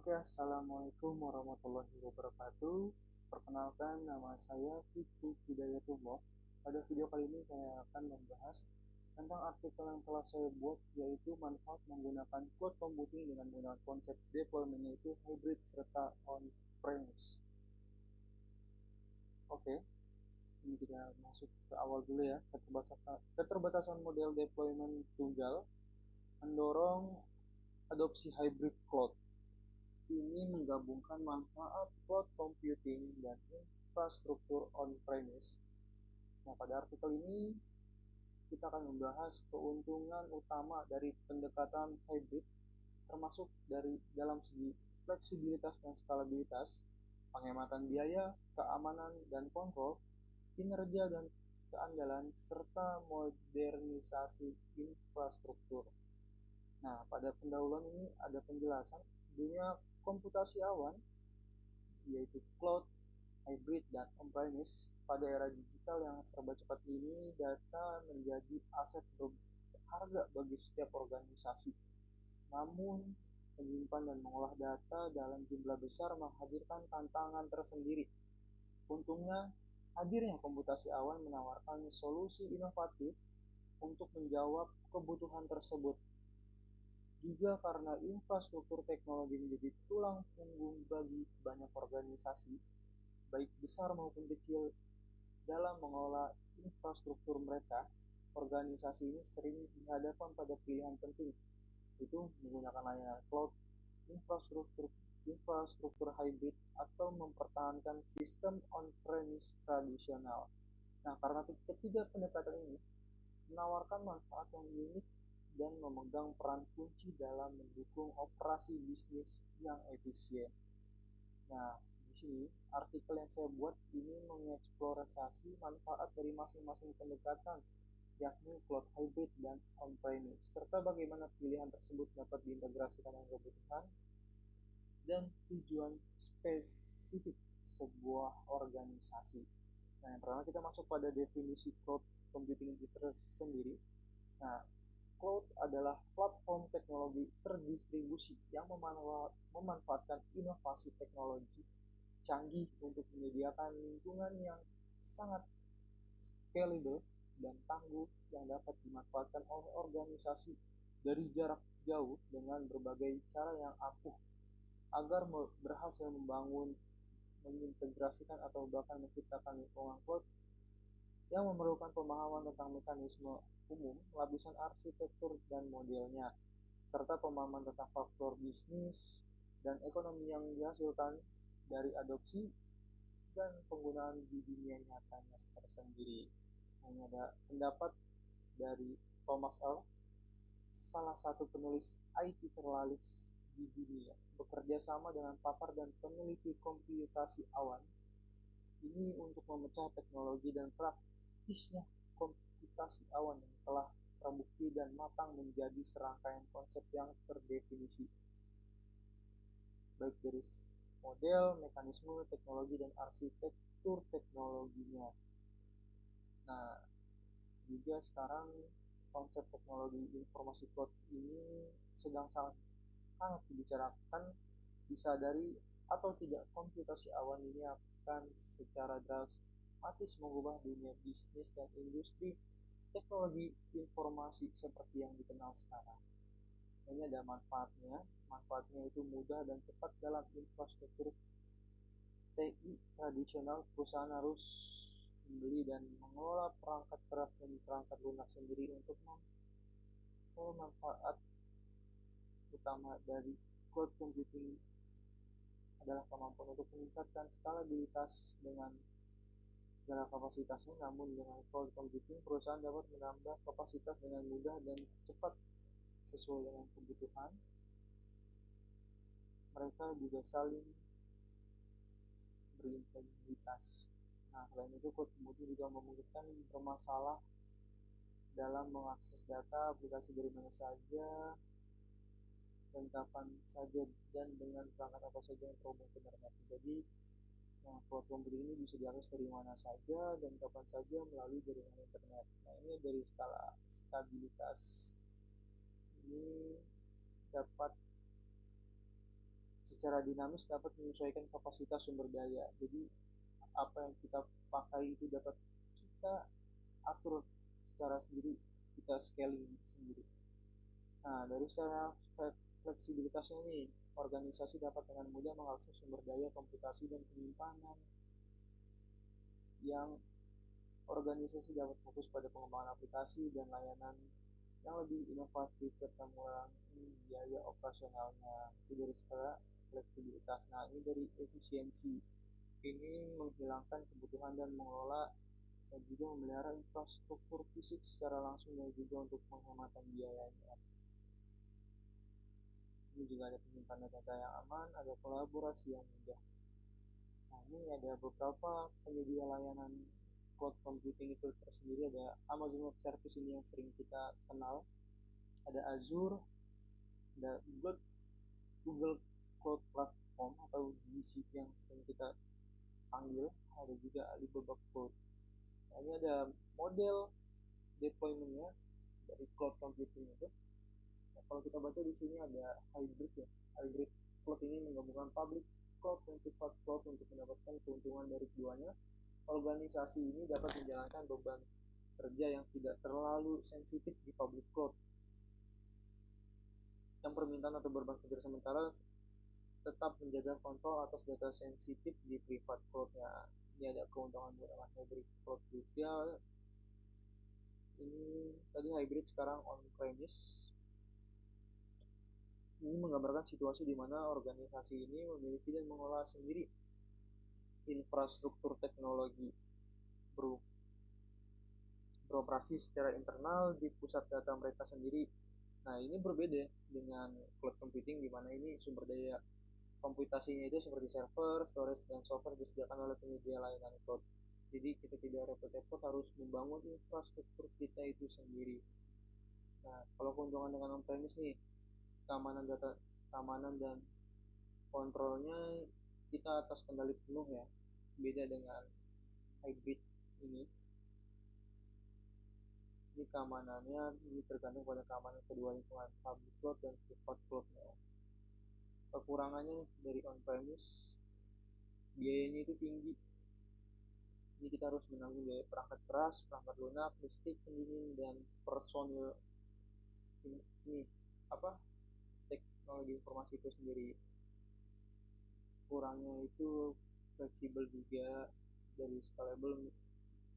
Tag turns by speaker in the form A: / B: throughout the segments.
A: Oke, Assalamualaikum warahmatullahi wabarakatuh. Perkenalkan, nama saya Fikri Hidayatullah. Pada video kali ini saya akan membahas tentang artikel yang telah saya buat, yaitu manfaat menggunakan cloud computing dengan menggunakan konsep deployment, yaitu hybrid serta on-premise. Oke, ini kita masuk ke awal dulu ya. Keterbatasan model deployment tunggal mendorong adopsi hybrid cloud. Ini menggabungkan manfaat cloud computing dan infrastruktur on-premise. Nah, pada artikel ini kita akan membahas keuntungan utama dari pendekatan hybrid, termasuk dari dalam segi fleksibilitas dan skalabilitas, penghematan biaya, keamanan dan kontrol, kinerja dan keandalan, serta modernisasi infrastruktur. Nah, pada pendahuluan ini ada penjelasan dunia komputasi awan, yaitu cloud, hybrid, dan on-premise. Pada era digital yang serba cepat ini, data menjadi aset berharga bagi setiap organisasi. Namun, menyimpan dan mengolah data dalam jumlah besar menghadirkan tantangan tersendiri. Untungnya, hadirnya komputasi awan menawarkan solusi inovatif untuk menjawab kebutuhan tersebut. Juga karena infrastruktur teknologi menjadi tulang punggung bagi banyak organisasi, baik besar maupun kecil, dalam mengelola infrastruktur mereka, organisasi ini sering dihadapkan pada pilihan penting, yaitu menggunakan layanan cloud, infrastruktur infrastruktur hybrid, atau mempertahankan sistem on-premise tradisional. Nah, karena ketiga pendekatan ini menawarkan manfaat yang unik dan memegang peran kunci dalam mendukung operasi bisnis yang efisien. Nah, di sini artikel yang saya buat ini mengeksplorasi manfaat dari masing-masing pendekatan, yakni cloud hybrid dan on-premise, serta bagaimana pilihan tersebut dapat diintegrasikan dengan kebutuhan dan tujuan spesifik sebuah organisasi. Nah, yang pertama kita masuk pada definisi cloud computing itu sendiri. Nah, cloud adalah platform teknologi terdistribusi yang memanfaatkan inovasi teknologi canggih untuk menyediakan lingkungan yang sangat scalable dan tangguh yang dapat dimanfaatkan oleh organisasi dari jarak jauh dengan berbagai cara yang ampuh agar berhasil membangun, mengintegrasikan atau bahkan menciptakan lingkungan cloud yang memerlukan pemahaman tentang mekanisme umum, lapisan arsitektur dan modelnya, serta pemahaman tentang faktor bisnis dan ekonomi yang dihasilkan dari adopsi dan penggunaan di dunia nyatanya tersendiri. Hanya ada pendapat dari Thomas L., salah satu penulis IT terlaris di dunia, bekerja sama dengan pakar dan peneliti komputasi awan ini untuk memecah teknologi dan praktisnya komputasi awan yang telah terbukti dan matang menjadi serangkaian konsep yang terdefinisi, baik dari model, mekanisme, teknologi, dan arsitektur teknologinya. Nah, juga sekarang konsep teknologi informasi cloud ini sedang sangat dibicarakan, disadari atau tidak komputasi awan ini akan secara drastis mengubah dunia bisnis dan industri teknologi informasi seperti yang dikenal sekarang. Ini ada manfaatnya. Manfaatnya itu mudah dan cepat dalam infrastruktur TI tradisional. Perusahaan harus membeli dan mengelola perangkat keras dan perangkat lunak sendiri untuk manfaat utama dari cloud computing adalah kemampuan untuk meningkatkan skalabilitas dengan segala kapasitasnya. Namun dengan cloud computing, perusahaan dapat menambah kapasitas dengan mudah dan cepat sesuai dengan kebutuhan. Mereka juga saling berintegritas. Nah, selain itu, cloud computing juga memungkinkan bermasalah dalam mengakses data aplikasi dari mana saja dan kapan saja dan dengan perangkat apa saja yang terhubung ke internet. Jadi, nah, cloud computing ini bisa diakses dari mana saja dan kapan saja melalui jaringan internet. Nah, ini dari skala stabilitas ini dapat secara dinamis dapat menyesuaikan kapasitas sumber daya. Jadi apa yang kita pakai itu dapat kita atur secara sendiri, kita scaling sendiri. Nah, dari secara fleksibilitasnya nih, organisasi dapat dengan mudah mengakses sumber daya komputasi dan penyimpanan yang organisasi dapat fokus pada pengembangan aplikasi dan layanan yang lebih inovatif serta mengurangi biaya operasionalnya. Itu dari skala fleksibilitas. Nah, ini dari efisiensi. Ini menghilangkan kebutuhan dan mengelola dan juga memelihara infrastruktur fisik secara langsung dan juga untuk penghematan biayanya. Ini juga ada penyimpanan data yang aman, ada kolaborasi yang mudah. Nah, ini ada beberapa penyedia layanan cloud computing itu tersendiri. Ada Amazon Web Service, ini yang sering kita kenal, ada Azure, ada Google Cloud Platform atau GCP yang sering kita panggil, ada juga Alibaba Cloud. Nah, ini ada model deploymentnya dari cloud computing itu. Nah, kalau kita baca di sini ada hybrid ya. Hybrid cloud ini menggabungkan public cloud dan private cloud untuk mendapatkan keuntungan dari keduanya. Organisasi ini dapat menjalankan beban kerja yang tidak terlalu sensitif di public cloud. Yang permintaan atau beban kerja sementara tetap menjaga kontrol atas data sensitif di private cloud-nya. Ini ada keuntungan menggunakan hybrid cloud juga. Ini tadi hybrid, sekarang on premise. Ini menggambarkan situasi di mana organisasi ini memiliki dan mengelola sendiri infrastruktur teknologi beroperasi secara internal di pusat data mereka sendiri. Nah, ini berbeda dengan cloud computing di mana ini sumber daya komputasinya itu seperti server, storage, dan software disediakan oleh penyedia layanan cloud. Jadi kita tidak repot-repot harus membangun infrastruktur kita itu sendiri. Nah, kalau keuntungan dengan on-premise nih, keamanan data, keamanan dan kontrolnya kita atas kendali penuh ya. Beda dengan hybrid ini. Ini keamanannya ini tergantung pada keamanan kedua lingkungan, public cloud dan private cloud-nya. Kekurangannya dari on-premise, biayanya itu tinggi. Ini kita harus menanggung biaya perangkat keras, perangkat lunak, listrik, pendingin, dan personil ini apa teknologi informasi itu sendiri. Kurangnya itu fleksibel juga, dari scalable,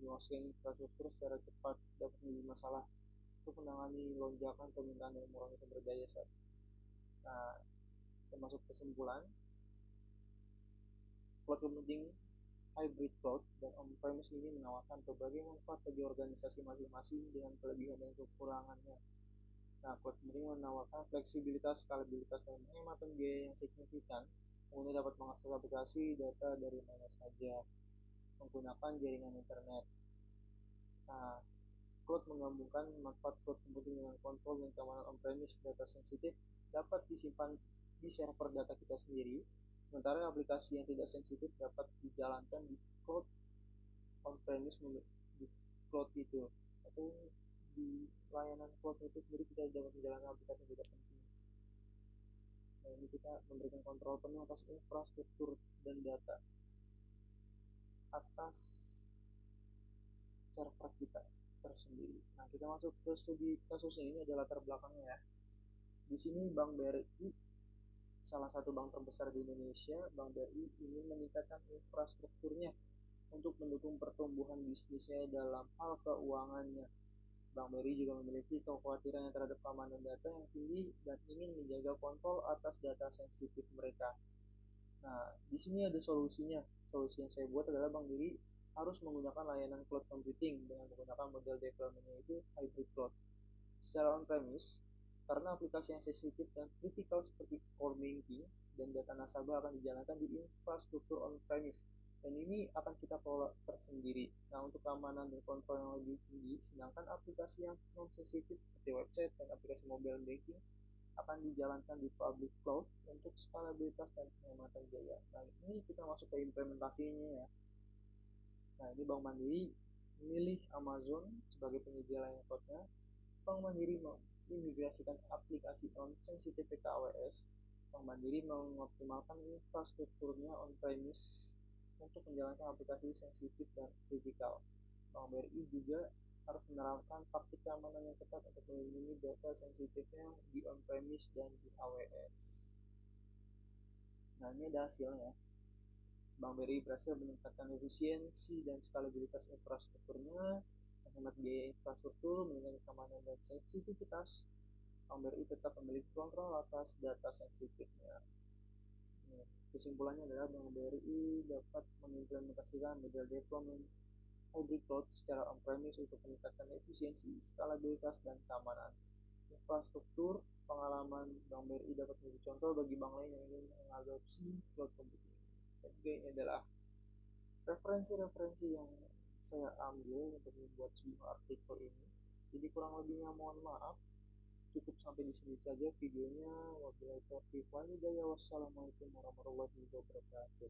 A: menguasai infrastruktur secara cepat dapat menjadi masalah untuk menangani lonjakan permintaan yang mengurangi sumber daya saat. Nah, termasuk kesimpulan, cloud computing hybrid cloud dan on-premise ini menawarkan berbagai manfaat bagi organisasi masing-masing dengan kelebihan dan kekurangannya. Nah, cloud computing menawarkan fleksibilitas, skalabilitas, dan penghematan biaya yang signifikan. Pengguna dapat mengakses aplikasi data dari mana saja menggunakan jaringan internet. Nah, cloud menggabungkan manfaat cloud computing dengan kontrol dan keamanan on-premise. Data sensitif dapat disimpan di server data kita sendiri, sementara aplikasi yang tidak sensitif dapat dijalankan di cloud on-premise, di cloud itu, atau di layanan cloud itu sendiri kita dapat menjalankan aplikasi yang tidak penting. Nah, ini kita memberikan kontrol penuh atas infrastruktur dan data atas server kita tersendiri. Nah, kita masuk ke studi kasusnya. Ini adalah latar belakangnya ya. Di sini Bank BRI, salah satu bank terbesar di Indonesia, Bank BRI ingin meningkatkan infrastrukturnya untuk mendukung pertumbuhan bisnisnya dalam hal keuangannya. Bank BRI juga memiliki kekhawatiran terhadap keamanan data yang tinggi dan ingin menjaga kontrol atas data sensitif mereka. Nah, di sini ada solusinya. Solusi yang saya buat adalah Bank BRI harus menggunakan layanan cloud computing dengan menggunakan model deployment-nya itu hybrid cloud. Secara on-premise, karena aplikasi yang sensitif dan kritikal seperti core banking dan data nasabah akan dijalankan di infrastruktur on-premise, dan ini akan kita kelola tersendiri. Nah, untuk keamanan dan kontrol yang lebih tinggi, sedangkan aplikasi yang non-sensitif seperti website dan aplikasi mobile banking akan dijalankan di public cloud untuk skalabilitas dan penghematan biaya. Nah, ini kita masuk ke implementasinya ya. Nah, ini Bank Mandiri memilih Amazon sebagai penyedia layanan cloud-nya. Bank Mandiri memigrasikan aplikasi non-sensitif ke AWS Bank Mandiri mengoptimalkan infrastrukturnya on-premise untuk menjalankan aplikasi sensitif dan kritikal. Bank BRI juga harus menerapkan praktik keamanan yang ketat untuk melindungi data sensitifnya di on-premise dan di AWS. Nah, ini ada hasilnya. Bank BRI berhasil meningkatkan efisiensi dan skalabilitas infrastrukturnya, menghemat biaya infrastruktur, meningkatkan keamanan dan sensitivitas. Bank BRI tetap memiliki kontrol atas data sensitifnya. Kesimpulannya adalah Bank BRI dapat mengimplementasikan model deployment hybrid cloud secara on-premise untuk meningkatkan efisiensi, skalabilitas, dan keamanan infrastruktur. Pengalaman Bank BRI dapat menjadi contoh bagi bank lain yang ingin mengadopsi cloud computing. Dan juga ini adalah referensi-referensi yang saya ambil untuk membuat sebuah artikel ini. Jadi kurang lebihnya mohon maaf. Cukup sampai di sini saja videonya. Wabillahi taufiq wal hidayah. Wassalamualaikum warahmatullahi wabarakatuh.